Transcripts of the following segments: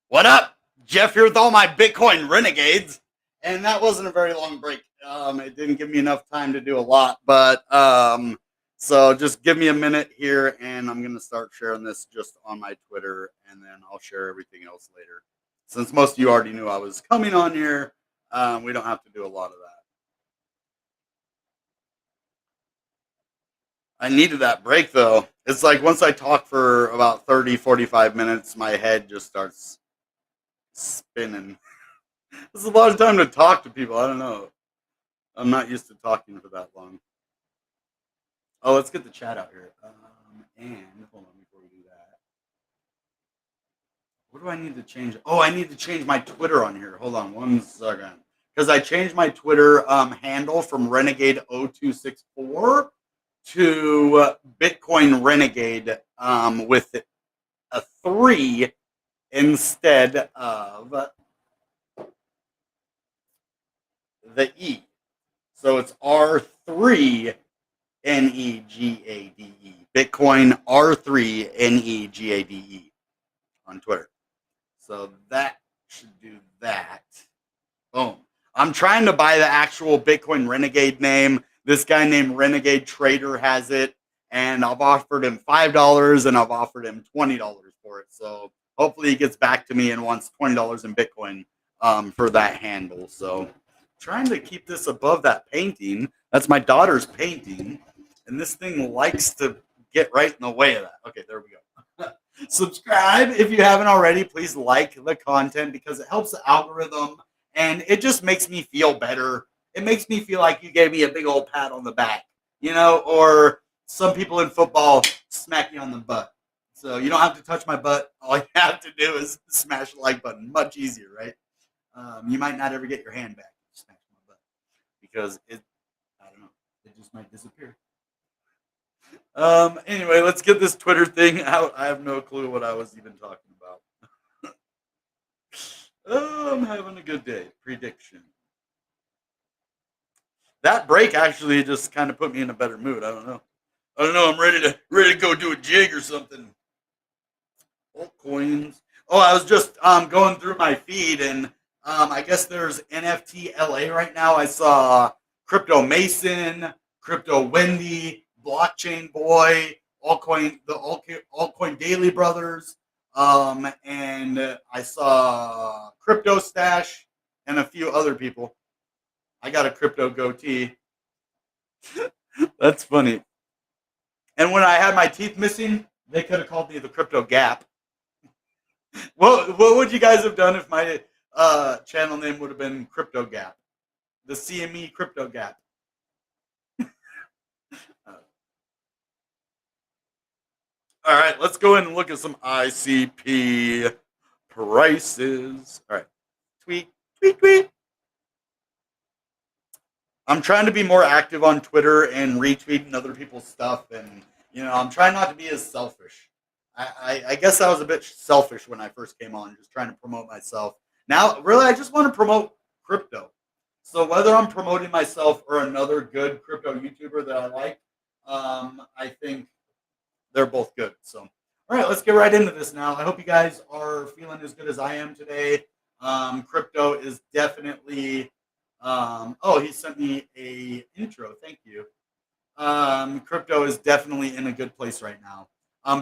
What up? Jeff here with all my Bitcoin renegades. And that wasn't a very long break. It didn't give me enough time to do a lot, but so just give me a minute here, and I'm gonna start sharing this just on my Twitter, and then I'll share everything else later. Since most of you already knew I was coming on here, we don't have to do a lot of that. I needed that break though. It's like once I talk for about 30, 45 minutes, my head just starts spinning. It's a lot of time to talk to people. I don't know. I'm not used to talking for that long. Oh, let's get the chat out here. And hold on before we do that. What do I need to change? Oh, I need to change my Twitter on here. Hold on 1 second. Because I changed my Twitter handle from Renegade0264 to Bitcoin Renegade with a 3 instead of the E. So it's R3 Negade. Bitcoin R3 Negade on Twitter. So that should do that. Boom. I'm trying to buy the actual Bitcoin Renegade name. This guy named Renegade Trader has it, and I've offered him $5 and I've offered him $20 for it. So hopefully he gets back to me and wants $20 in Bitcoin for that handle. So trying to keep this above that painting. That's my daughter's painting, and this thing likes to get right in the way of that. Okay, there we go. Subscribe if you haven't already. Please like the content because it helps the algorithm and it just makes me feel better. It makes me feel like you gave me a big old pat on the back, or some people in football smack you on the butt. So you don't have to touch my butt. All you have to do is smash the like button. Much easier, right? You might not ever get your hand back. Smash my butt because I don't know, it just might disappear. Anyway, let's get this Twitter thing out. I have no clue what I was even talking about. Oh, I'm having a good day. Prediction. That break actually just kind of put me in a better mood. I don't know. I'm ready to go do a jig or something. Altcoins. Oh, I was just going through my feed, and I guess there's NFT LA right now. I saw Crypto Mason, Crypto Wendy, Blockchain Boy, Altcoin Daily Brothers, and I saw Crypto Stash and a few other people. I got a crypto goatee. That's funny. And when I had my teeth missing, they could have called me the Crypto Gap. What would you guys have done if my channel name would have been Crypto Gap? The CME Crypto Gap. All right, let's go in and look at some ICP prices. All right, tweet, tweet, tweet. I'm trying to be more active on Twitter and retweeting other people's stuff, and I'm trying not to be as selfish. I guess I was a bit selfish when I first came on, just trying to promote myself. Now, really, I just want to promote crypto. So whether I'm promoting myself or another good crypto YouTuber that I like, I think they're both good. So, all right, let's get right into this now. I hope you guys are feeling as good as I am today. Crypto is definitely. Oh, he sent me a intro. Thank you. Crypto is definitely in a good place right now.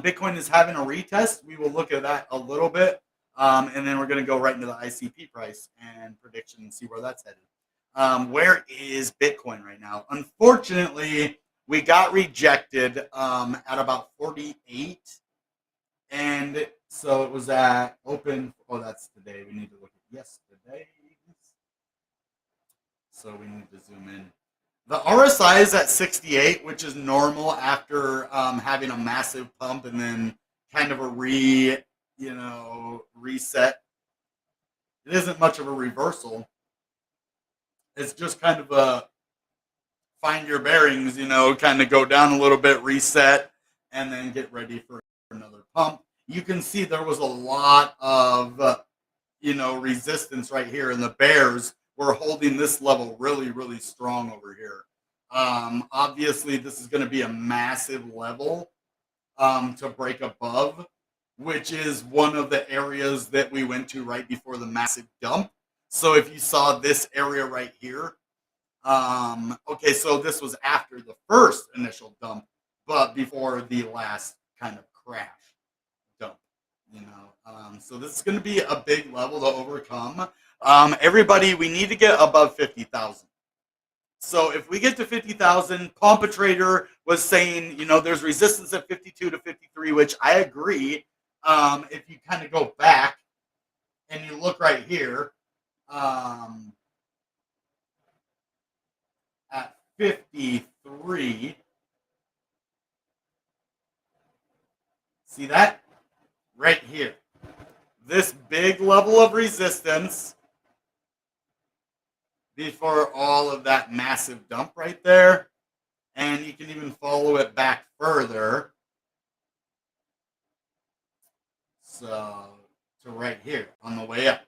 Bitcoin is having a retest. We will look at that a little bit. And then we're going to go right into the ICP price and prediction and see where that's headed. Where is Bitcoin right now? Unfortunately, we got rejected at about 48. And so it was at open. Oh, that's today. We need to look at yesterday. So we need to zoom in. The RSI is at 68, which is normal after having a massive pump and then kind of a reset. It isn't much of a reversal. It's just kind of a find your bearings, kind of go down a little bit, reset, and then get ready for another pump. You can see there was a lot of, resistance right here, and the bears were holding this level really, really strong over here. Obviously, this is going to be a massive level to break above which is one of the areas that we went to right before the massive dump. So if you saw this area right here, okay, so this was after the first initial dump, but before the last kind of crash dump, you know. So this is going to be a big level to overcome. Everybody, we need to get above 50,000. So if we get to 50,000, Pompa Trader was saying, you know, there's resistance at 52 to 53, which I agree. If you kind of go back and you look right here, at 53, see that? Right here. This big level of resistance before all of that massive dump right there. And you can even follow it back further. So to right here on the way up.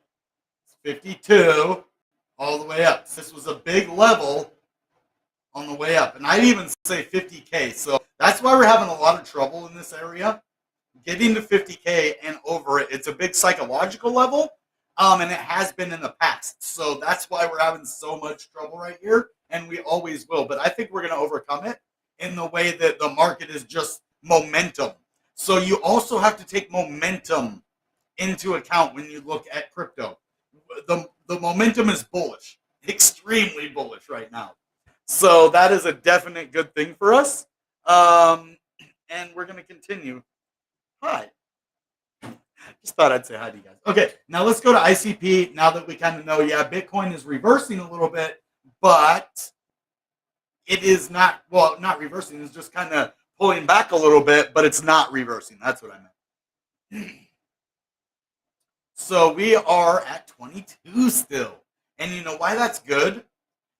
It's 52 all the way up. So this was a big level on the way up. And I'd even say 50K. So that's why we're having a lot of trouble in this area. Getting to 50K and over it, it's a big psychological level. And it has been in the past. So that's why we're having so much trouble right here. And we always will. But I think we're going to overcome it in the way that the market is just momentum. So you also have to take momentum into account when you look at crypto. The momentum is bullish, extremely bullish right now. So that is a definite good thing for us. And we're going to continue. Hi. Just thought I'd say hi to you guys. Okay, now let's go to ICP. Now that we kind of know, yeah, Bitcoin is reversing a little bit, but it is not, well, not reversing. It's just kind of pulling back a little bit, but it's not reversing. That's what I meant. So we are at 22 still. And you know why that's good?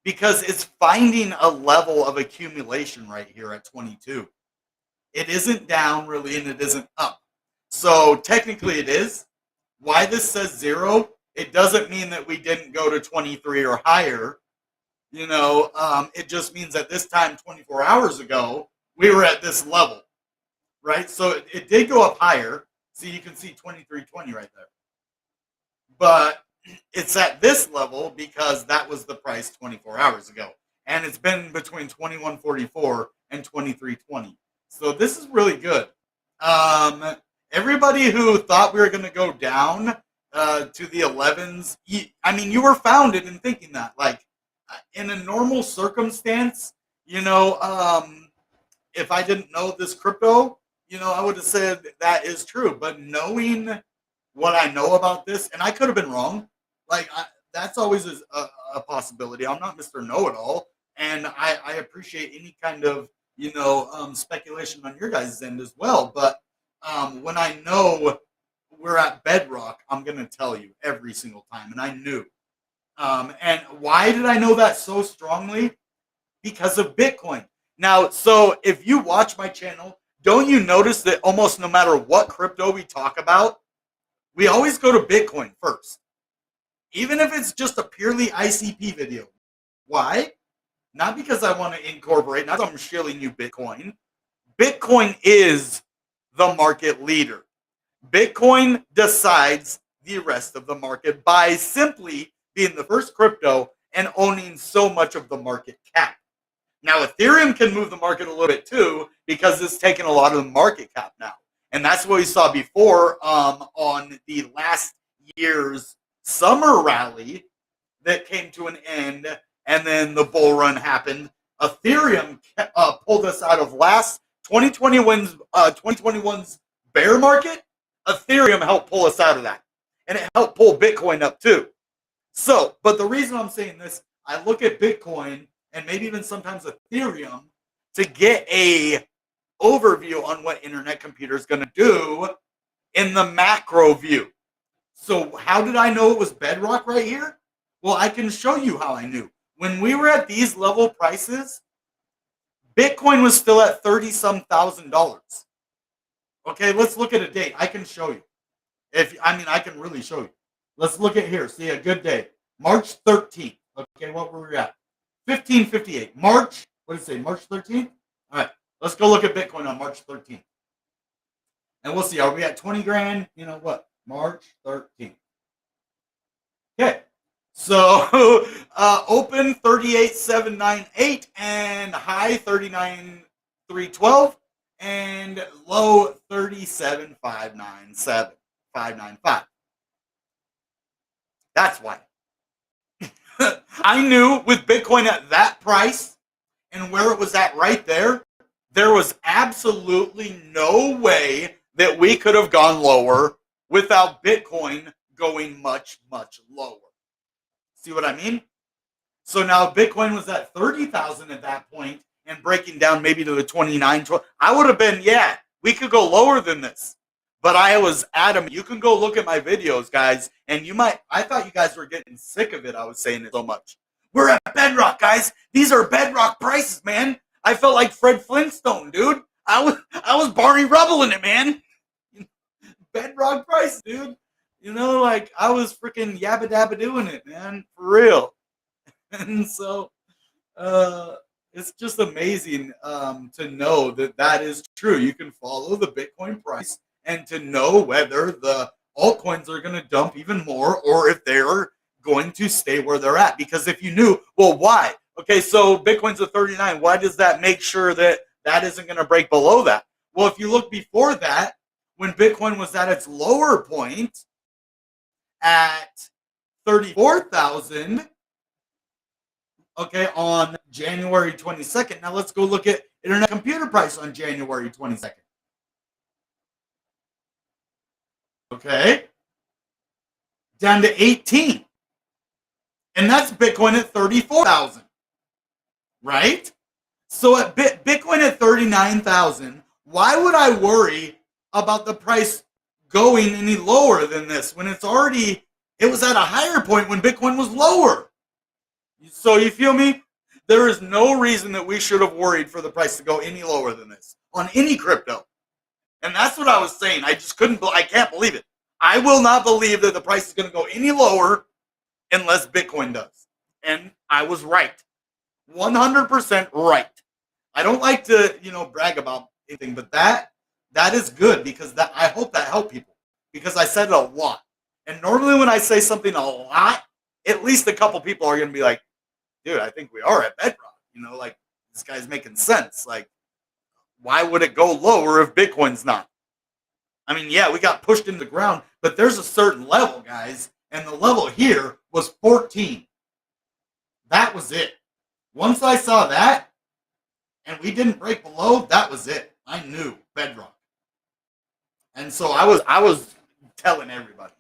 Because it's finding a level of accumulation right here at 22. It isn't down really, and it isn't up. So technically it is. Why this says 0, it doesn't mean that we didn't go to 23 or higher. You know, it just means that this time 24 hours ago, we were at this level, right? So it did go up higher. So you can see 23.20 right there. But it's at this level because that was the price 24 hours ago. And it's been between 21.44 and 23.20. So this is really good. Everybody who thought we were going to go down to the 11s, I mean, you were founded in thinking that. Like, in a normal circumstance, you know, if I didn't know this crypto, you know, I would have said that is true. But knowing what I know about this, and I could have been wrong, like, that's always a possibility. I'm not Mr. Know-It-All, and I appreciate any kind of, you know, speculation on your guys' end as well. But when I know we're at bedrock, I'm going to tell you every single time. And I knew. And why did I know that so strongly? Because of Bitcoin. Now, so if you watch my channel, don't you notice that almost no matter what crypto we talk about, we always go to Bitcoin first. Even if it's just a purely ICP video. Why? Not because I want to incorporate, not because I'm shilling you Bitcoin. Bitcoin is the market leader. Bitcoin decides the rest of the market by simply being the first crypto and owning so much of the market cap. Now, Ethereum can move the market a little bit too because it's taken a lot of the market cap now. And that's what we saw before on the last year's summer rally that came to an end, and then the bull run happened. Ethereum pulled us out of last 2021's bear market. Ethereum helped pull us out of that, and it helped pull Bitcoin up too. So, but the reason I'm saying this, I look at Bitcoin and maybe even sometimes Ethereum to get a overview on what internet computer is going to do in the macro view. So how did I know it was bedrock right here? Well, I can show you how I knew. When we were at these level prices, Bitcoin was still at $30-some thousand. Okay, let's look at a date. I can show you. I can really show you. Let's look at here. See, a good day. March 13th. Okay, what were we at? 1558. March, what did it say? March 13th? All right, let's go look at Bitcoin on March 13th. And we'll see. Are we at 20 grand? You know what? March 13th. Okay. So open 38,798 and high 39,312 and low 37,595. That's why. I knew with Bitcoin at that price and where it was at right there, there was absolutely no way that we could have gone lower without Bitcoin going much, much lower. See what I mean? So now Bitcoin was at 30,000 at that point and breaking down maybe to the 29, 12. I would have been, yeah, we could go lower than this. But I was adamant. You can go look at my videos, guys, and I thought you guys were getting sick of it. I was saying it so much. We're at bedrock, guys. These are bedrock prices, man. I felt like Fred Flintstone, dude. I was Barney Rubble in it, man. Bedrock prices, dude. You know, like I was freaking yabba dabba doing it, man, for real. And so it's just amazing to know that that is true. You can follow the Bitcoin price and to know whether the altcoins are going to dump even more or if they're going to stay where they're at. Because if you knew, well, why? Okay, so Bitcoin's at 39. Why does that make sure that that isn't going to break below that? Well, if you look before that, when Bitcoin was at its lower point at 34,000, okay, on January 22nd. Now let's go look at Internet Computer Price on January 22nd. Okay. Down to 18. And that's Bitcoin at 34,000. Right? So at Bitcoin at 39,000, why would I worry about the price going any lower than this when it was at a higher point when Bitcoin was lower? So you feel me? There is no reason that we should have worried for the price to go any lower than this on any crypto. And that's what I was saying. I can't believe it. I will not believe that the price is going to go any lower unless Bitcoin does. And I was right. 100% right. I don't like to, brag about anything, but that is good because I hope that helped people because I said it a lot. And normally when I say something a lot, at least a couple people are going to be like, dude, I think we are at bedrock. Like this guy's making sense. Like, why would it go lower if Bitcoin's not? I mean, yeah, we got pushed into the ground, but there's a certain level, guys. And the level here was 14. That was it. Once I saw that and we didn't break below, that was it. I knew bedrock. And so I was telling everybody.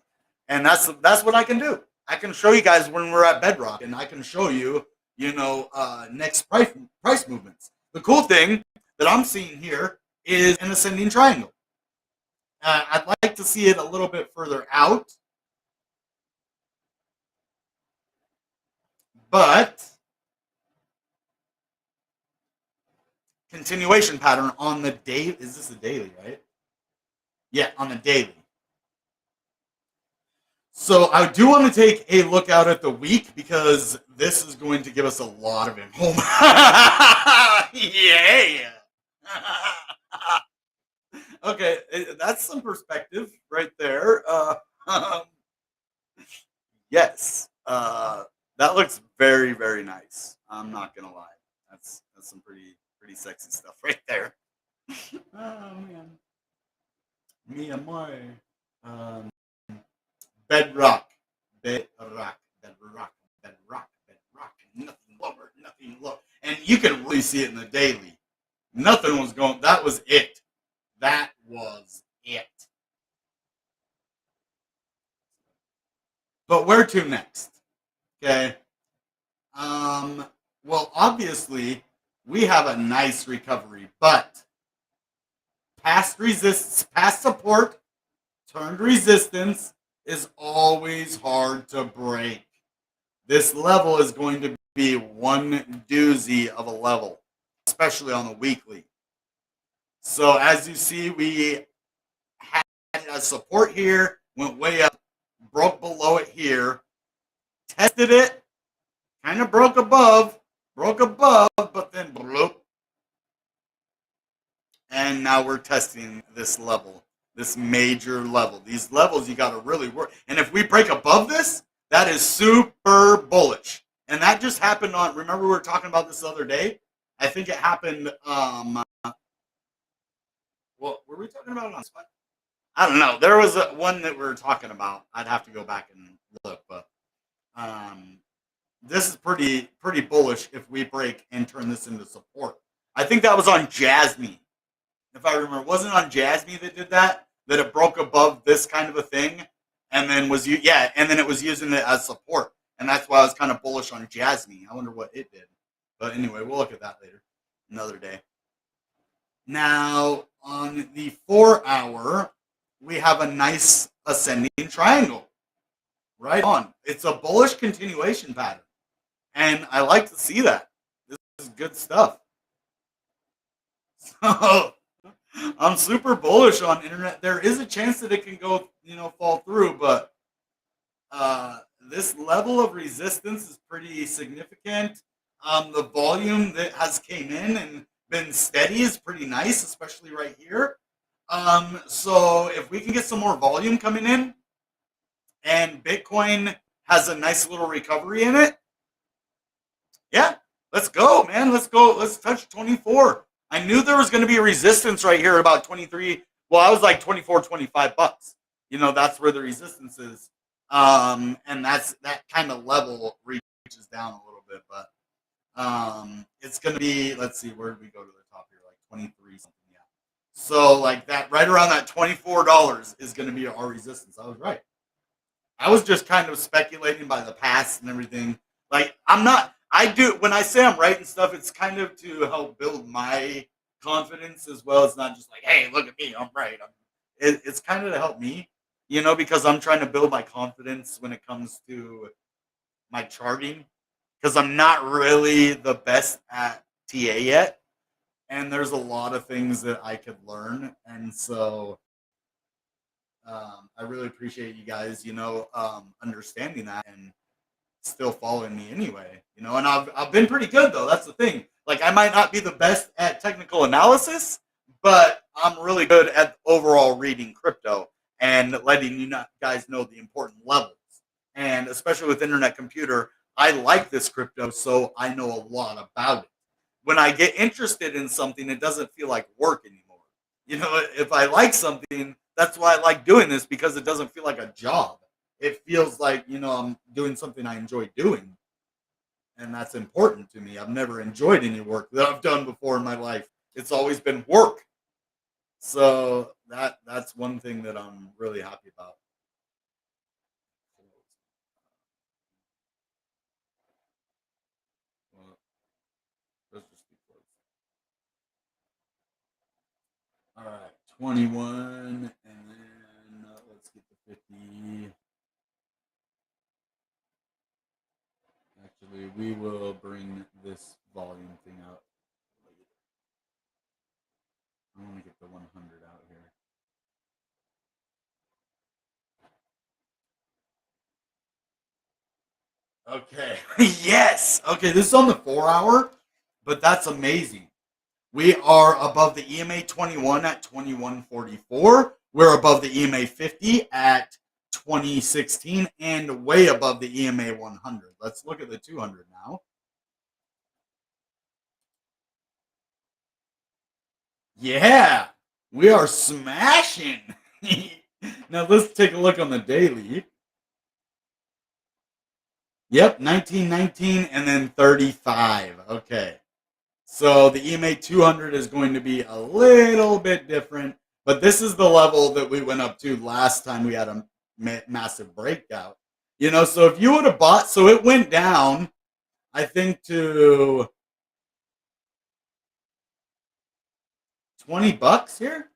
And that's what I can do. I can show you guys when we're at bedrock, and I can show you, next price movements. The cool thing that I'm seeing here is an ascending triangle. I'd like to see it a little bit further out, but continuation pattern on the day. Is this a daily, right? Yeah, on the daily. So I do want to take a look out at the week because this is going to give us a lot of info. Yeah. Okay, that's some perspective right there. Yes, that looks very, very nice. I'm not gonna lie. That's some pretty sexy stuff right there. Oh man, me and my bedrock, bedrock, bedrock, bedrock, bedrock. Nothing lower, nothing lower, and you can really see it in the daily. Nothing was going. That was it. That was it. But where to next? Okay. Well, obviously, we have a nice recovery, but past support, turned resistance is always hard to break. This level is going to be one doozy of a level, especially on the weekly. So as you see, we had a support here, went way up, broke below it here, tested it, kind of broke above, but then bloop. And now we're testing this level. This major level. These levels you got to really work. And if we break above this, that is super bullish. And that just happened on, remember we were talking about this the other day? I think it happened, what were we talking about on spot? I don't know. There was one that we were talking about. I'd have to go back and look, but um, this is pretty bullish if we break and turn this into support. I think that was on Jasmine, if I remember. Wasn't it on Jasmine that did that? That it broke above this kind of a thing, and then and then it was using it as support, and that's why I was kind of bullish on Jasmine. I wonder what it did, but anyway, we'll look at that later, another day. Now on the 4 hour, we have a nice ascending triangle. Right on. It's a bullish continuation pattern. And I like to see that. This is good stuff. So I'm super bullish on internet. There is a chance that it can go, fall through, but this level of resistance is pretty significant. The volume that has came in and been steady is pretty nice, especially right here. So if we can get some more volume coming in, and Bitcoin has a nice little recovery in it, yeah, let's go, man. Let's go. Let's touch 24. I knew there was going to be a resistance right here at about 23. Well, I was like 24, 25 bucks. That's where the resistance is. And that kind of level reaches down a little bit, but it's going to be, let's see, where did we go to the top here? Like 23 something, yeah. So like that, right around that $24 is going to be our resistance. I was right. I was just kind of speculating by the past and everything. Like, when I say I'm right and stuff, it's kind of to help build my confidence as well. It's not just like, hey, look at me, I'm right. It's kind of to help me, because I'm trying to build my confidence when it comes to my charting, because I'm not really the best at TA yet. And there's a lot of things that I could learn. And so I really appreciate you guys, understanding that and still following me anyway, and I've been pretty good though. That's the thing. Like, I might not be the best at technical analysis, but I'm really good at overall reading crypto and letting you guys know the important levels. And especially with internet computer, I like this crypto, so I know a lot about it. When I get interested in something, it doesn't feel like work anymore. If I like something, that's why I like doing this, because it doesn't feel like a job. It feels like, I'm doing something I enjoy doing. And that's important to me. I've never enjoyed any work that I've done before in my life. It's always been work. So that's one thing that I'm really happy about. Well, let's just be close. All right, 21, and then let's get the 50. Actually, we will bring this volume thing out later. I want to get the 100 out here. Okay. Yes. Okay, this is on the 4 hour, but that's amazing. We are above the EMA 21 at 2144. We're above the EMA 50 at 2016 and way above the EMA 100. Let's look at the 200 now. Yeah, we are smashing. Now let's take a look on the daily. Yep, 1919 and then 35. Okay. So the EMA 200 is going to be a little bit different, but this is the level that we went up to last time we had a massive breakout. So if you would have bought, so it went down, I think, to $20 here,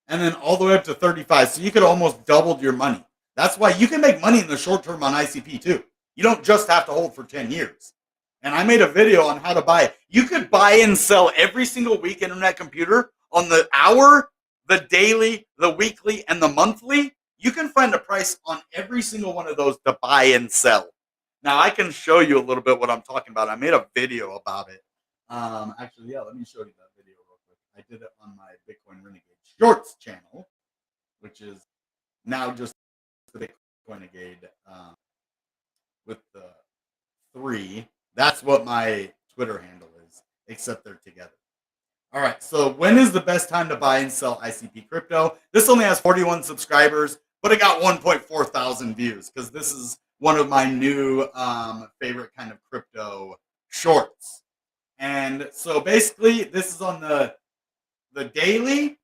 and then all the way up to 35. So you could almost doubled your money. That's why you can make money in the short term on ICP too. You don't just have to hold for 10 years. And I made a video on how to buy it. You could buy and sell every single week internet computer on the hour, the daily, the weekly, and the monthly. You can find a price on every single one of those to buy and sell. Now, I can show you a little bit what I'm talking about. I made a video about it. Actually, yeah, let me show you that video real quick. I did it on my Bitcoin Renegade Shorts channel. which is now just the Bitcoin Negade with the 3. That's what my Twitter handle is, except they're together. All right, so when is the best time to buy and sell ICP crypto? This only has 41 subscribers, but it got 1.4 thousand views because this is one of my new favorite kind of crypto shorts. And so basically, this is on the daily,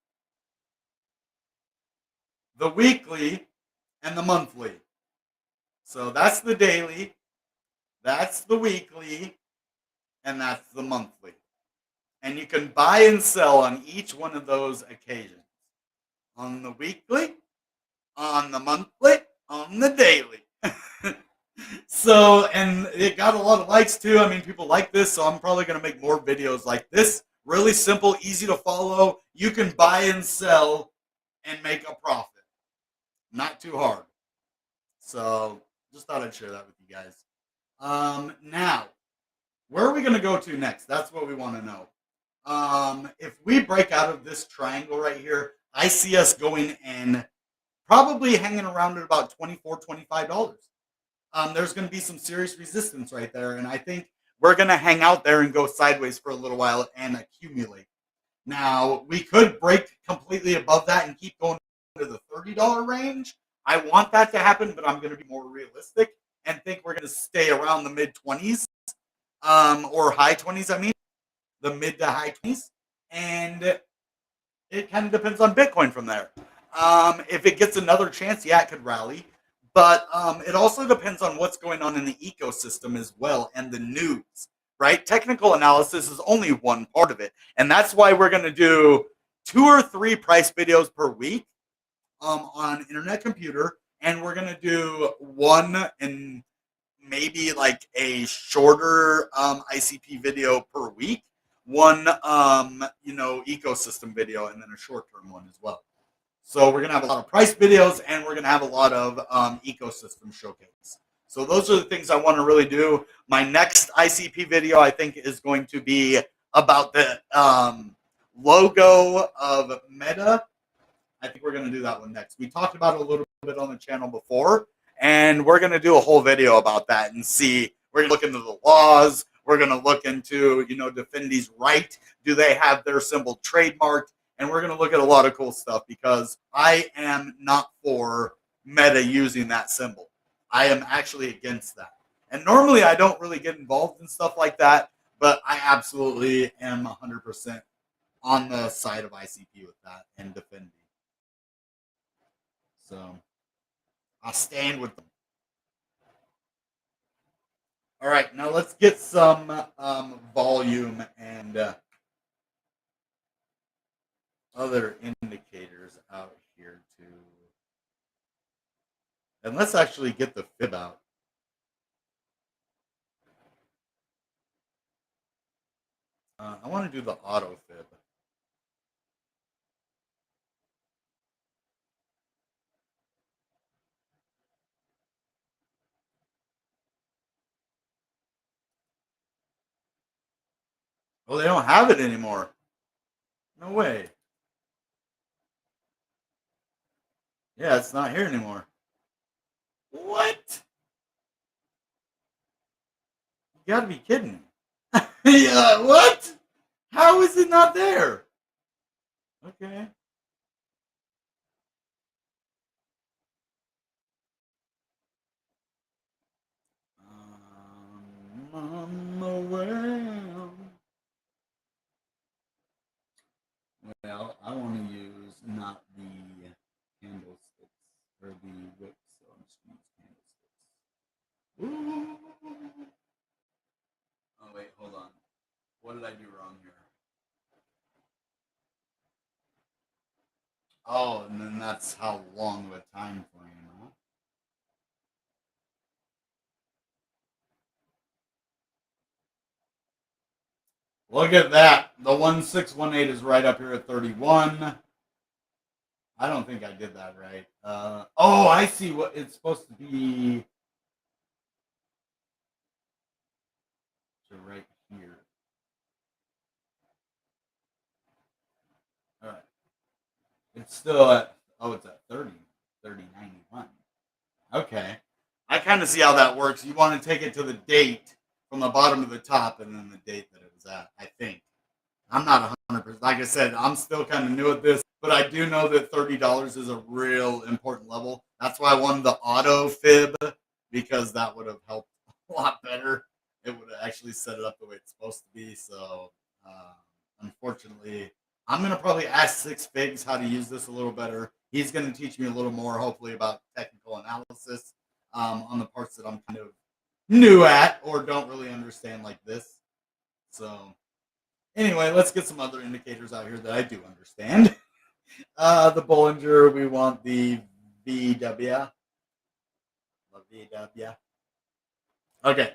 the weekly, and the monthly. So that's the daily, that's the weekly, and that's the monthly. And you can buy and sell on each one of those occasions. On the weekly, on the monthly, on the daily. So, and it got a lot of likes too. I mean, people like this, so I'm probably going to make more videos like this. Really simple, easy to follow. You can buy and sell and make a profit. Not too hard. So, just thought I'd share that with you guys. Now, where are we going to go to next? That's what we want to know. If we break out of this triangle right here, I see us going in probably hanging around at about $24, $25. There's going to be some serious resistance right there, and I think we're going to hang out there and go sideways for a little while and accumulate. Now, we could break completely above that and keep going to the $30 range. I want that to happen, but I'm going to be more realistic and think we're going to stay around the mid-20s or high 20s, I mean, the mid to high 20s. And it kind of depends on Bitcoin from there. If it gets another chance, yeah, it could rally. But it also depends on what's going on in the ecosystem as well and the news, right? Technical analysis is only one part of it. And that's why we're going to do 2 or 3 price videos per week on Internet Computer. And we're going to do one and maybe like a shorter ICP video per week, one ecosystem video, and then a short-term one as well. So we're gonna have a lot of price videos, and we're gonna have a lot of ecosystem showcase. So those are the things I want to really do. My next ICP video, I think, is going to be about the logo of Meta. I think we're going to do that one next. We talked about it a little bit on the channel before, and we're going to do a whole video about that and see. We're going to look into the laws. We're going to look into, Defendi's right. Do they have their symbol trademarked? And we're going to look at a lot of cool stuff because I am not for Meta using that symbol. I am actually against that. And normally I don't really get involved in stuff like that, but I absolutely am 100% on the side of ICP with that and Defendi. So I stand with them. All right, now let's get some volume and other indicators out here too. And let's actually get the fib out. I want to do the auto fib. Oh, they don't have it anymore. No way. Yeah, it's not here anymore. What? You gotta be kidding me. Yeah, what? How is it not there? Okay. On the way. Well, I want to use not the candlesticks or the wicks, so I'm just going to use candlesticks. Ooh. Oh, wait, hold on. What did I do wrong here? Oh, and then that's how long of a time frame, huh? Look at that. The 1618 is right up here at 31. I don't think I did that right. Oh, I see what it's supposed to be. To right here. All right. It's still at, it's at kind of see how that works. You want to take it to the date from the bottom to the top and then the date that it was at, I think. I'm not 100%. Like I said, I'm still kind of new at this, but I do know that $30 is a real important level. That's why I wanted the auto fib, because that would have helped a lot better. It would have actually set it up the way it's supposed to be. So, unfortunately, I'm going to probably ask Six Figs how to use this a little better. He's going to teach me a little more, hopefully, about technical analysis on the parts that I'm kind of new at or don't really understand like this. So, anyway, let's get some other indicators out here that I do understand. The Bollinger, we want the VW. Okay,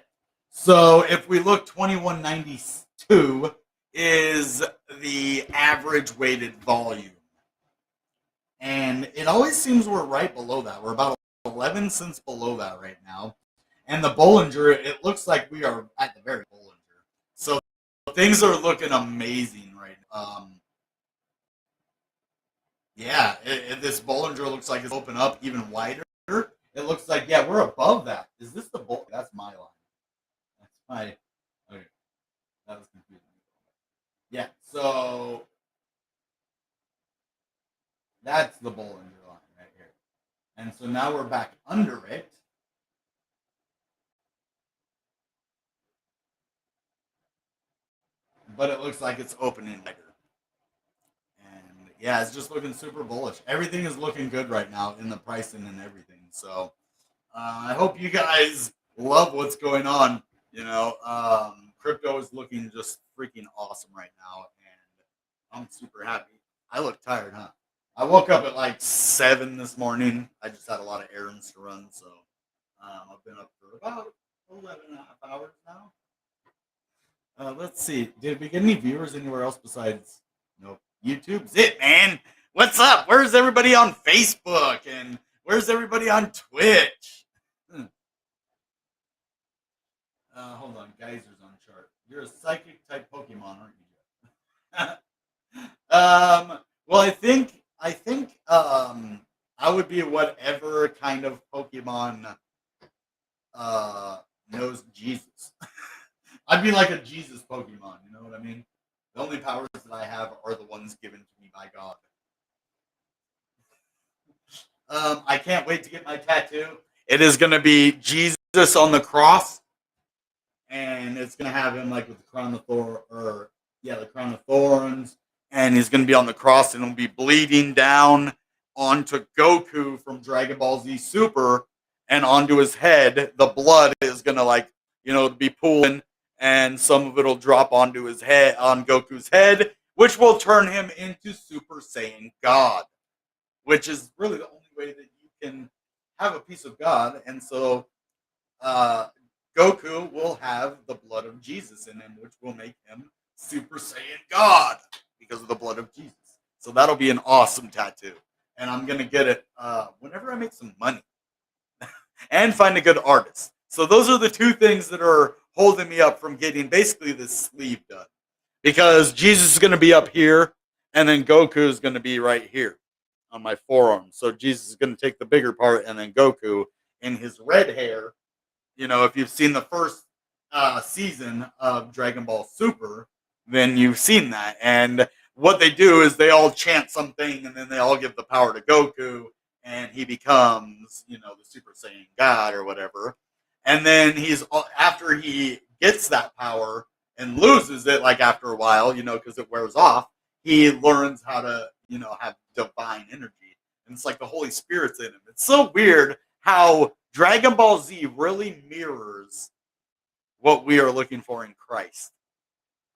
so if we look, 2192 is the average weighted volume. And it always seems we're right below that. We're about 11 cents below that right now. And the Bollinger, it looks like we are at the very Bollinger. So things are looking amazing right now. Yeah, this Bollinger looks like it's open up even wider. It looks like, yeah, we're above that. Is this the Bollinger? That's my line. That's my, okay. That was confusing. Yeah, so that's the Bollinger line right here. And so now we're back under it. But it looks like it's opening bigger. And yeah, it's just looking super bullish. Everything is looking good right now in the pricing and everything. So I hope you guys love what's going on. You know, crypto is looking just freaking awesome right now. And I'm super happy. I look tired, huh? I woke up at like 7 this morning. I just had a lot of errands to run. So I've been up for about 11 and a half hours now. Let's see. Did we get any viewers anywhere else besides? Nope. YouTube's it, man. What's up? Where's everybody on Facebook? And where's everybody on Twitch? Hold on. Geyser's on chart. You're a psychic type Pokemon, aren't you? Well, I would be whatever kind of Pokemon knows Jesus. I'd be like a Jesus Pokemon, you know what I mean? The only powers that I have are the ones given to me by God. I can't wait to get my tattoo. It is going to be Jesus on the cross, and it's going to have him like with the crown of the crown of thorns, and he's going to be on the cross, and it'll be bleeding down onto Goku from Dragon Ball Z Super, and onto his head. The blood is going to be pooling, and some of it'll drop onto his head, on Goku's head, which will turn him into Super Saiyan God, which is really the only way that you can have a piece of God. And so Goku will have the blood of Jesus in him, which will make him Super Saiyan God because of the blood of Jesus. So that'll be an awesome tattoo. And I'm going to get it whenever I make some money and find a good artist. So those are the two things that are holding me up from getting basically this sleeve done. Because Jesus is going to be up here, and then Goku is going to be right here on my forearm. So Jesus is going to take the bigger part, and then Goku in his red hair. You know, if you've seen the first season of Dragon Ball Super, then you've seen that. And what they do is they all chant something, and then they all give the power to Goku, and he becomes, the Super Saiyan God or whatever. And then after he gets that power and loses it, like after a while, because it wears off, he learns how to, have divine energy. And it's like the Holy Spirit's in him. It's so weird how Dragon Ball Z really mirrors what we are looking for in Christ.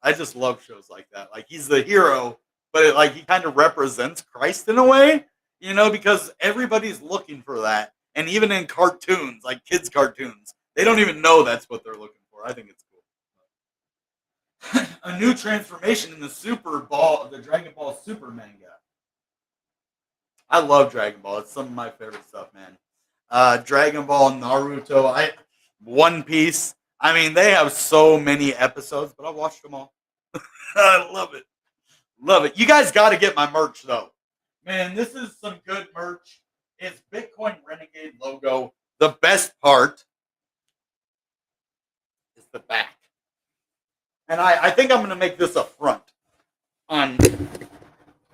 I just love shows like that. Like, he's the hero, but he kind of represents Christ in a way, because everybody's looking for that. And even in cartoons, like kids' cartoons, they don't even know that's what they're looking for. I think it's cool. A new transformation in the Dragon Ball Super manga. I love Dragon Ball. It's some of my favorite stuff, man. Dragon Ball, Naruto, One Piece. I mean, they have so many episodes, but I watched them all. I love it. Love it. You guys got to get my merch, though. Man, this is some good merch. It's Bitcoin Renegade logo. The best part I think I'm going to make this a front on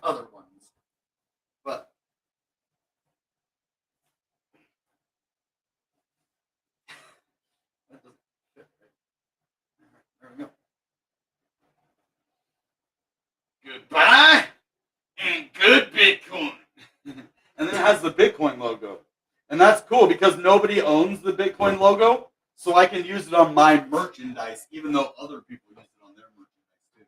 other ones. But that doesn't fit right. There we go. Goodbye and good Bitcoin. And then it has the Bitcoin logo. And that's cool because nobody owns the Bitcoin logo. So I can use it on my merchandise, even though other people use it on their merchandise too.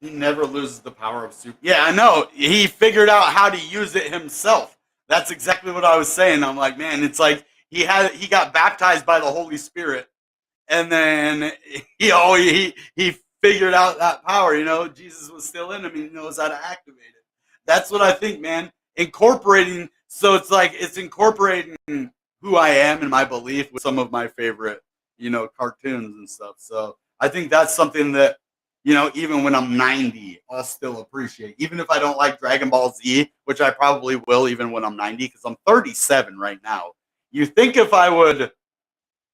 He never loses the power of super. Yeah, I know. He figured out how to use it himself. That's exactly what I was saying. I'm like, man, it's like he got baptized by the Holy Spirit, and then he figured out that power. Jesus was still in him. He knows how to activate it. That's what I think, man. Incorporating. So it's like it's incorporating who I am and my belief with some of my favorite, cartoons and stuff. So I think that's something that even when I'm 90, I'll still appreciate. Even if I don't like Dragon Ball Z, which I probably will even when I'm 90, because I'm 37 right now. You think if I would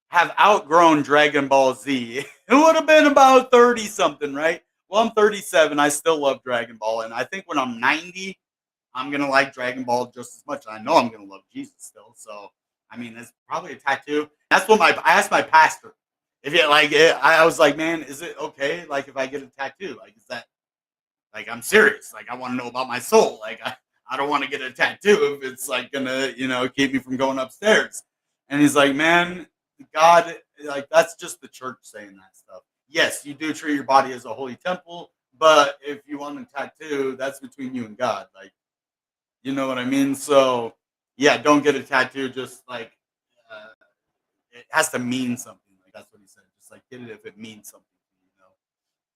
have outgrown Dragon Ball Z, it would have been about 30 something, right? Well, I'm 37. I still love Dragon Ball. And I think when I'm 90, I'm going to like Dragon Ball just as much. I know I'm going to love Jesus still. So, I mean, it's probably a tattoo. That's what I asked my pastor. If you like it, I was like, man, is it okay? Like, if I get a tattoo, like, is that, like, I'm serious. Like, I want to know about my soul. Like, I don't want to get a tattoo if it's like gonna, keep me from going upstairs. And he's like, man, God, like, that's just the church saying that stuff. Yes, you do treat your body as a holy temple, but if you want a tattoo, that's between you and God. Like, you know what I mean? So, yeah, don't get a tattoo. Just like, it has to mean something. Like, that's what he said. Just like get it if it means something,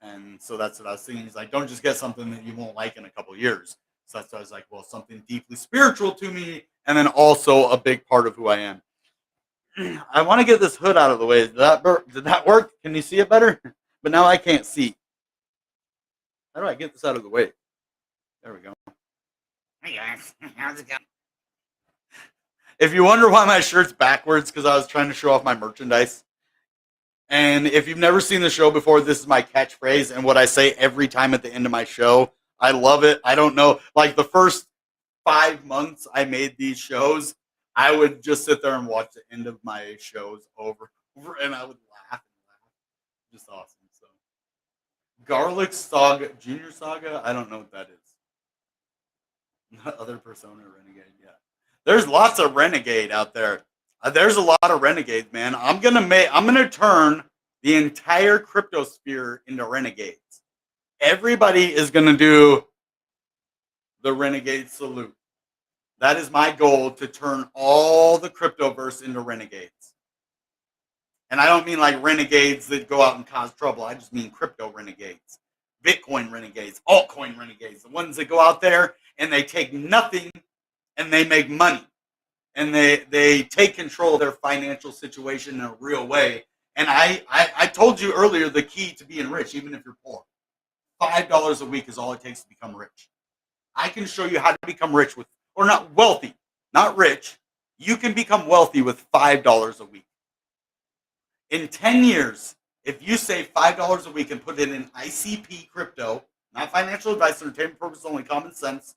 And so that's what I was thinking. He's like, don't just get something that you won't like in a couple of years. So that's why I was like, well, something deeply spiritual to me, and then also a big part of who I am. I want to get this hood out of the way. Did that work? Can you see it better? But now I can't see. How do I get this out of the way? There we go. Hey guys, how's it going? If you wonder why my shirt's backwards, because I was trying to show off my merchandise. And if you've never seen the show before, this is my catchphrase and what I say every time at the end of my show. I love it. I don't know. Like the first 5 months I made these shows, I would just sit there and watch the end of my shows over and over, and I would laugh and laugh. Just awesome. So, Garlic Saga, Junior Saga, I don't know what that is. Other Persona Renegade, yeah. There's lots of Renegade out there. There's a lot of renegades, man. I'm gonna turn the entire crypto sphere into renegades. Everybody is gonna do the renegade salute. That is my goal, to turn all the cryptoverse into renegades. And I don't mean like renegades that go out and cause trouble. I just mean crypto renegades, Bitcoin renegades, altcoin renegades, the ones that go out there and they take nothing and they make money. And they take control of their financial situation in a real way. And I told you earlier the key to being rich, even if you're poor. $5 a week is all it takes to become rich. I can show you how to become rich with, or not wealthy, not rich. You can become wealthy with $5 a week. In 10 years, if you save $5 a week and put it in ICP crypto, not financial advice, entertainment purpose only, common sense,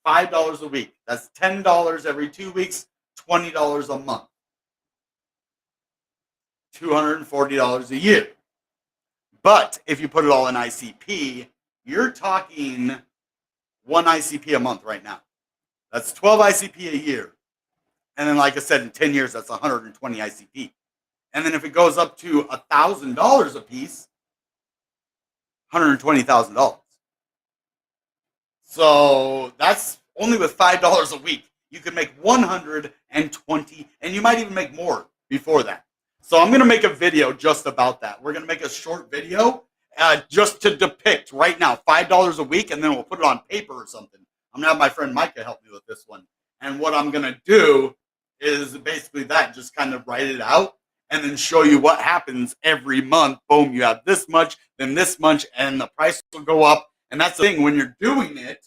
$5 a week. That's $10 every 2 weeks, $20 a month, $240 a year. But if you put it all in ICP, you're talking one ICP a month right now. That's 12 ICP a year. And then, like I said, in 10 years, that's 120 ICP. And then if it goes up to $1,000 a piece, $120,000. So that's only with $5 a week. You could make 120, and you might even make more before that. So I'm going to make a video just about that. We're going to make a short video just to depict right now $5 a week, and then we'll put it on paper or something. I'm going to have my friend Micah help me with this one. And what I'm going to do is basically that, just kind of write it out and then show you what happens every month. Boom, you have this much, then this much, and the price will go up. And that's the thing, when you're doing it,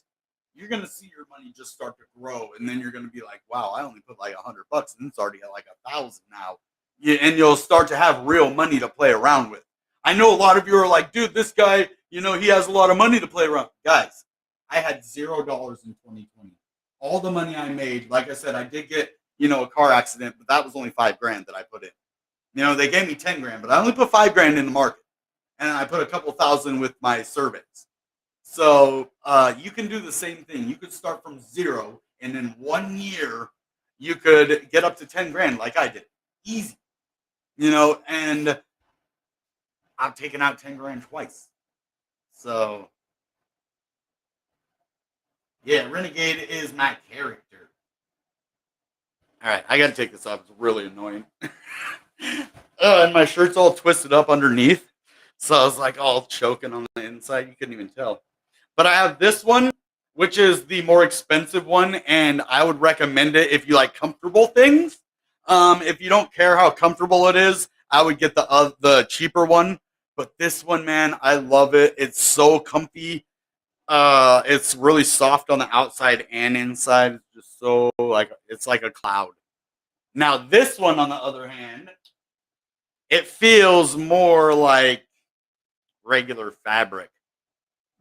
you're gonna see your money just start to grow, and then you're gonna be like, wow, I only put like $100, and it's already at like 1,000 now. Yeah, and you'll start to have real money to play around with. I know a lot of you are like, dude, this guy, he has a lot of money to play around. Guys, I had $0 in 2020. All the money I made, like I said, I did get, a car accident, but that was only 5 grand that I put in. They gave me 10 grand, but I only put 5 grand in the market, and I put a couple thousand with my surveys. So you can do the same thing. You could start from zero, and in 1 year, you could get up to 10 grand like I did. Easy. And I've taken out 10 grand twice. So, yeah, Renegade is my character. All right, I got to take this off. It's really annoying. And my shirt's all twisted up underneath. So I was like all choking on the inside. You couldn't even tell. But I have this one, which is the more expensive one, and I would recommend it if you like comfortable things. If you don't care how comfortable it is, I would get the cheaper one. But this one, man, I love it. It's so comfy. It's really soft on the outside and inside. It's just so it's like a cloud. Now this one, on the other hand, it feels more like regular fabric.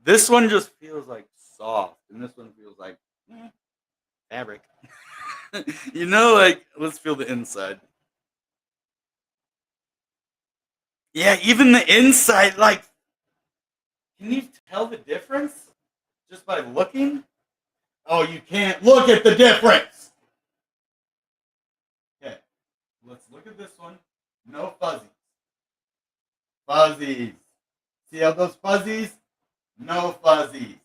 This one just feels like soft, and this one feels like fabric. Let's feel the inside. Yeah, even the inside, can you tell the difference just by looking? Oh, you can't look at the difference. Okay, let's look at this one. No fuzzies. Fuzzies. See how those fuzzies? No fuzzies.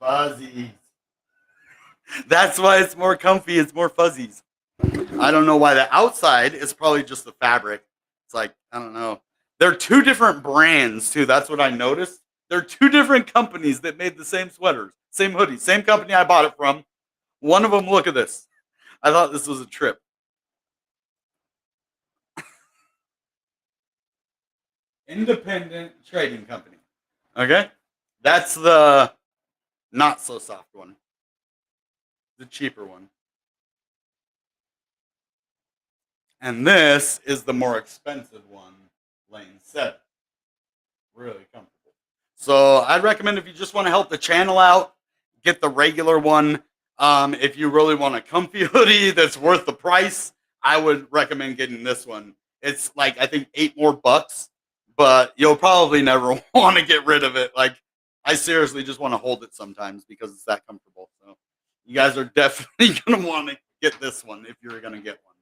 Fuzzies. That's why it's more comfy. It's more fuzzies. I don't know why the outside is probably just the fabric. It's like, I don't know. They're two different brands, too. That's what I noticed. They're two different companies that made the same sweaters, same hoodies, same company I bought it from. One of them, look at this. I thought this was a trip. Independent trading company. Okay? That's the not so soft one. The cheaper one. And this is the more expensive one, lane 7. Really comfortable. So I'd recommend, if you just want to help the channel out, get the regular one. If you really want a comfy hoodie that's worth the price, I would recommend getting this one. It's like, I think, $8 more, but you'll probably never want to get rid of it. Like, I seriously just want to hold it sometimes because it's that comfortable. So you guys are definitely going to want to get this one if you're going to get one.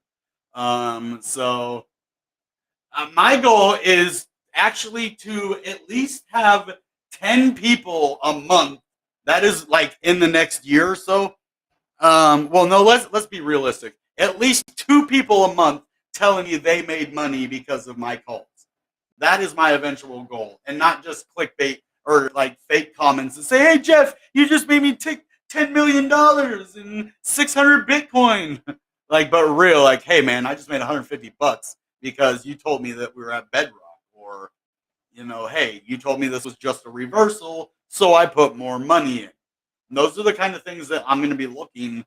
My goal is actually to at least have 10 people a month. That is like in the next year or so. Well, no, let's be realistic. At least 2 people a month telling me they made money because of my calls. That is my eventual goal, and not just clickbait or like fake comments and say, "Hey Jeff, you just made me take $10 million and 600 Bitcoin." But real, hey man, I just made $150 because you told me that we were at bedrock, or hey, you told me this was just a reversal, so I put more money in. And those are the kind of things that I'm going to be looking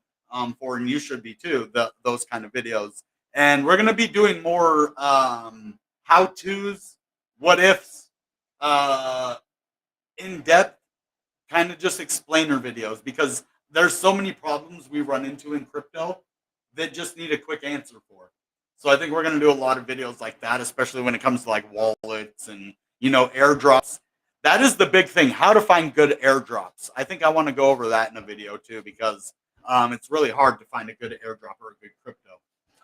for, and you should be too. Those kind of videos, and we're going to be doing more how-tos, what ifs, in depth, kind of just explainer videos, because there's so many problems we run into in crypto that just need a quick answer for. So I think we're going to do a lot of videos like that, especially when it comes to wallets and airdrops. That is the big thing, how to find good airdrops. I think I want to go over that in a video too, because it's really hard to find a good airdrop or a good crypto.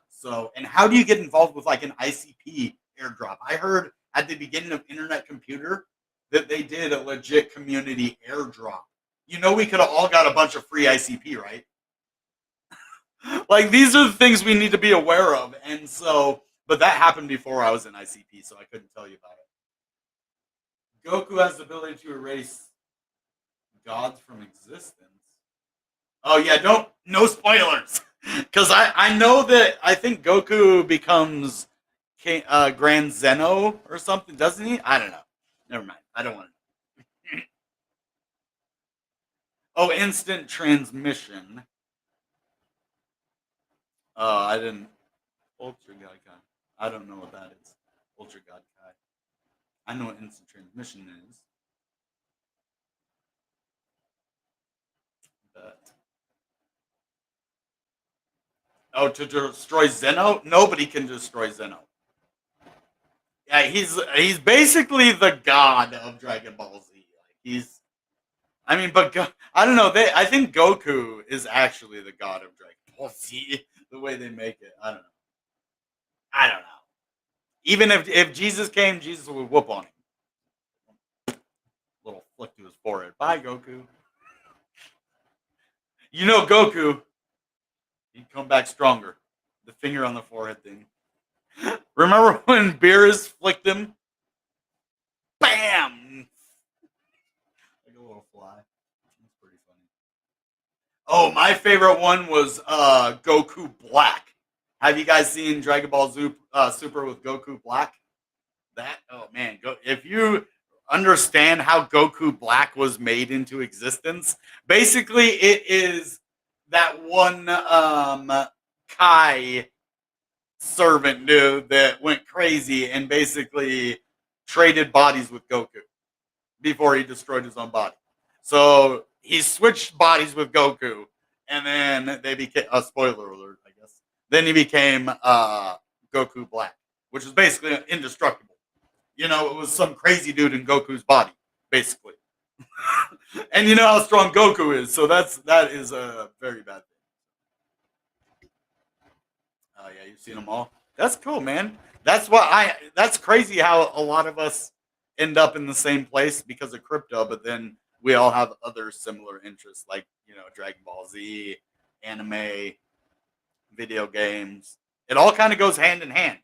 So, and how do you get involved with an ICP airdrop? I heard at the beginning of Internet Computer that they did a legit community airdrop. We could have all got a bunch of free ICP, right? These are the things we need to be aware of. And so, but that happened before I was in ICP, so I couldn't tell you about it. Goku has the ability to erase gods from existence. Oh yeah, no spoilers. Because I know that I think Goku becomes Grand Zeno or something, doesn't he? I don't know. Never mind. I don't want to know. Oh, instant transmission. I didn't. Ultra God Kai. I don't know what that is. Ultra God Kai. I know what instant transmission is. But oh, to destroy Zeno? Nobody can destroy Zeno. Yeah, he's basically the god of Dragon Ball Z. Like he's, I mean, but I don't know. I think Goku is actually the god of Dragon Ball Z. The way they make it, I don't know. I don't know. Even if Jesus came, Jesus would whoop on him. Little flick to his forehead. Bye, Goku. You know Goku. He'd come back stronger. The finger on the forehead thing. Remember when Beerus flicked him? Bam! Like a little fly. That's pretty funny. Oh, my favorite one was Goku Black. Have you guys seen Dragon Ball Super with Goku Black? That, oh man, if you understand how Goku Black was made into existence, basically it is that one Kai servant dude that went crazy and basically traded bodies with Goku before he destroyed his own body. So he switched bodies with Goku, and then they became a spoiler alert, I guess. Then he became Goku Black, which is basically indestructible. You know, it was some crazy dude in Goku's body, basically. And you know how strong Goku is, so that is a very bad thing. Oh yeah, you've seen them all. That's cool, man. That's crazy how a lot of us end up in the same place because of crypto, but then we all have other similar interests like, Dragon Ball Z, anime, video games. It all kind of goes hand in hand.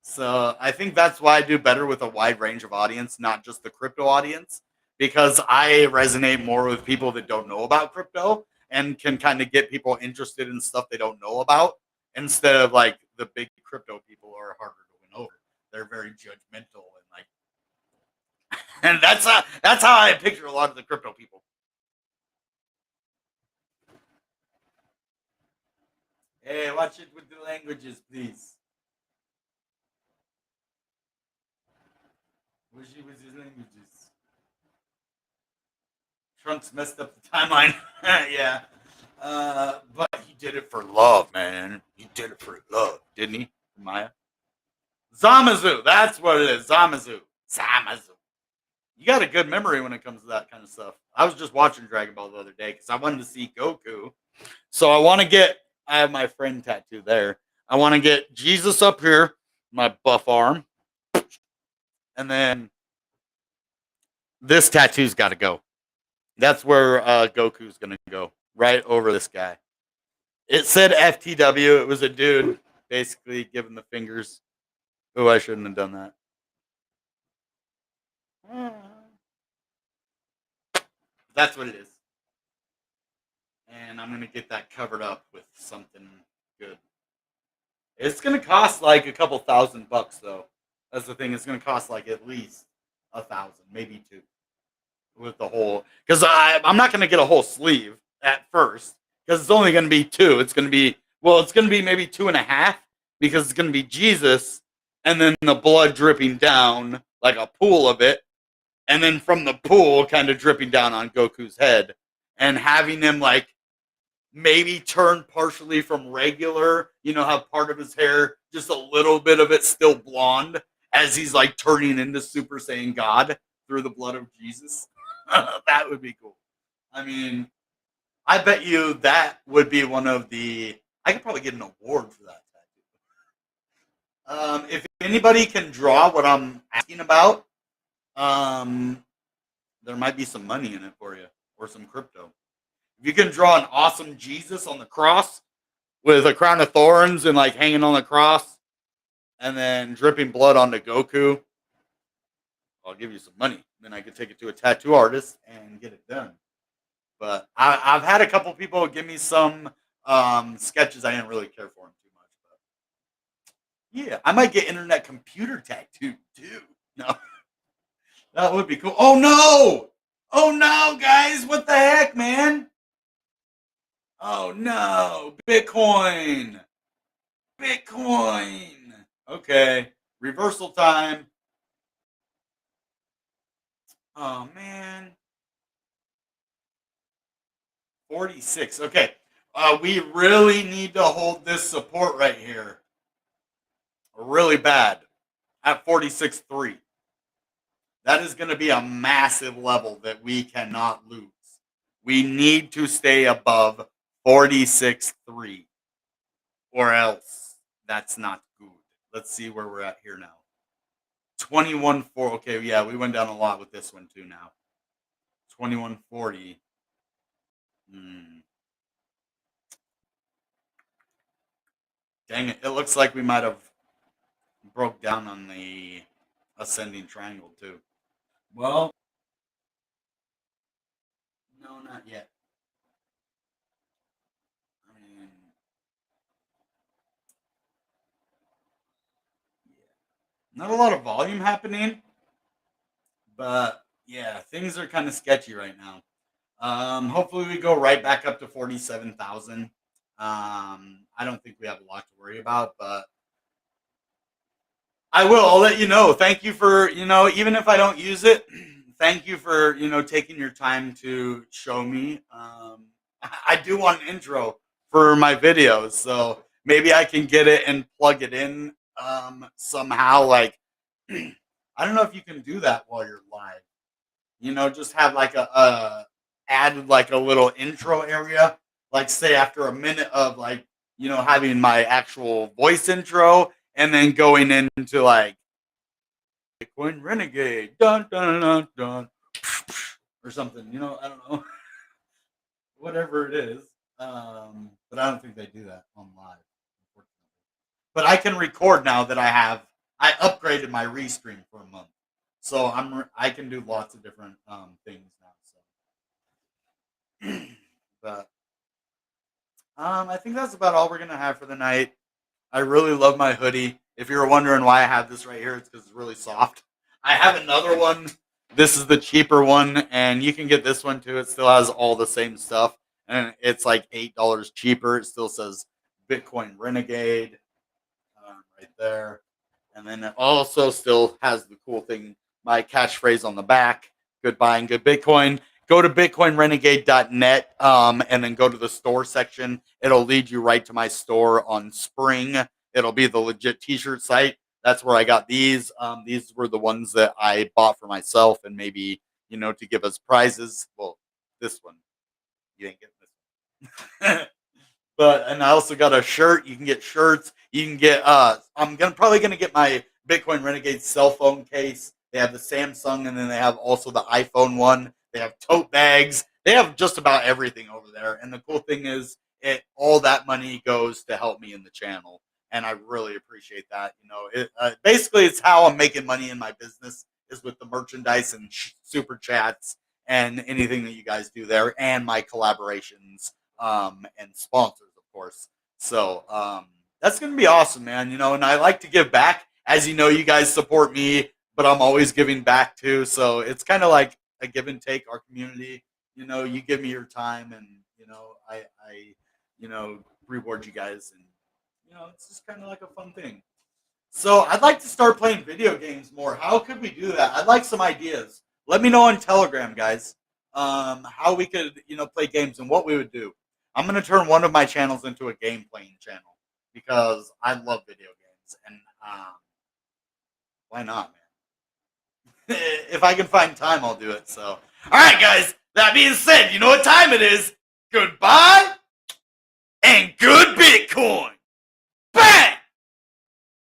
So I think that's why I do better with a wide range of audience, not just the crypto audience, because I resonate more with people that don't know about crypto and can kind of get people interested in stuff they don't know about instead of like the big crypto people are harder to win over. They're very judgmental and like, and that's how I picture a lot of the crypto people. Hey, watch it with the languages, please. Wish it with his languages. Trunks messed up the timeline. Yeah. But he did it for love, man. He did it for love, didn't he, Maya? Zamazu. That's what it is. Zamazu. Zamazu. You got a good memory when it comes to that kind of stuff. I was just watching Dragon Ball the other day because I wanted to see Goku. So I want to get, I have my friend tattoo there. I want to get Jesus up here, my buff arm. And then this tattoo's got to go. That's where Goku's going to go. Right over this guy. It said FTW. It was a dude basically giving the fingers. Oh, I shouldn't have done that. That's what it is. And I'm going to get that covered up with something good. It's going to cost like a couple $1,000 though. That's the thing. It's going to cost like at least 1,000, maybe two, with the whole. Because I'm not going to get a whole sleeve at first because it's only going to be two. It's going to be it's going to be maybe 2.5 because it's going to be Jesus and then the blood dripping down like a pool of it, and then from the pool kind of dripping down on Goku's head and having him like maybe turn partially from regular, have part of his hair, just a little bit of it still blonde as he's like turning into Super Saiyan God through the blood of Jesus. That would be cool. I mean, I bet you that would be one of the. I could probably get an award for that tattoo. If anybody can draw what I'm asking about, there might be some money in it for you or some crypto. If you can draw an awesome Jesus on the cross with a crown of thorns and like hanging on the cross and then dripping blood onto Goku, I'll give you some money. Then I could take it to a tattoo artist and get it done. But I've had a couple people give me some sketches. I didn't really care for them too much. But yeah, I might get internet computer tattooed too. No, that would be cool. Oh no! Oh no, guys, what the heck, man? Oh no, Bitcoin. Bitcoin. Okay, reversal time. Oh man, 46. Okay, we really need to hold this support right here really bad at 46.3. That is going to be a massive level that we cannot lose. We need to stay above 46.3 or else that's not good. Let's see where we're at here now. 21.4. Okay, yeah, we went down a lot with this one too now. 21.40. Dang it. It looks like we might have broke down on the ascending triangle too. Well, no, not yet. I mean, not a lot of volume happening, but yeah, things are kind of sketchy right now. Hopefully we go right back up to 47,000. I don't think we have a lot to worry about, but I will. I'll let you know. Thank you for, even if I don't use it, thank you for, taking your time to show me. I do want an intro for my videos, so maybe I can get it and plug it in somehow. Like, I don't know if you can do that while you're live. Just have like add like a little intro area, like say after a minute of like, having my actual voice intro and then going into like Bitcoin Renegade, dun dun dun dun, or something. I don't know, whatever it is. But I don't think they do that on live, unfortunately. But I can record now that I upgraded my restream for a month, so I can do lots of different things now. So, but I think that's about all we're gonna have for the night. I really love my hoodie. If you're wondering why I have this right here, it's because it's really soft. I have another one. This is the cheaper one, and you can get this one too. It still has all the same stuff, and it's like $8 cheaper. It still says Bitcoin Renegade right there, and then it also still has the cool thing, my catchphrase on the back: "Good buying, good Bitcoin." Go to bitcoinrenegade.net and then go to the store section. It'll lead you right to my store on Spring. It'll be the legit t-shirt site. That's where I got these. These were the ones that I bought for myself and maybe, to give us prizes. Well, this one, you ain't getting this one. And I also got a shirt. You can get shirts. You can get probably gonna get my Bitcoin Renegade cell phone case. They have the Samsung and then they have also the iPhone one. They have tote bags. They have just about everything over there. And the cool thing is all that money goes to help me in the channel. And I really appreciate that. Basically it's how I'm making money in my business is with the merchandise and super chats and anything that you guys do there and my collaborations and sponsors, of course. So that's going to be awesome, man. And I like to give back. As you know, you guys support me, but I'm always giving back too. So it's kind of like a give and take. Our community, you give me your time, and I reward you guys, and it's just kind of like a fun thing. So I'd like to start playing video games more. How could we do that? I'd like some ideas. Let me know on Telegram, guys, how we could, play games and what we would do. I'm going to turn one of my channels into a game playing channel because I love video games. And why not, man? If I can find time, I'll do it. So, all right, guys, that being said, you know what time it is. Goodbye and good Bitcoin.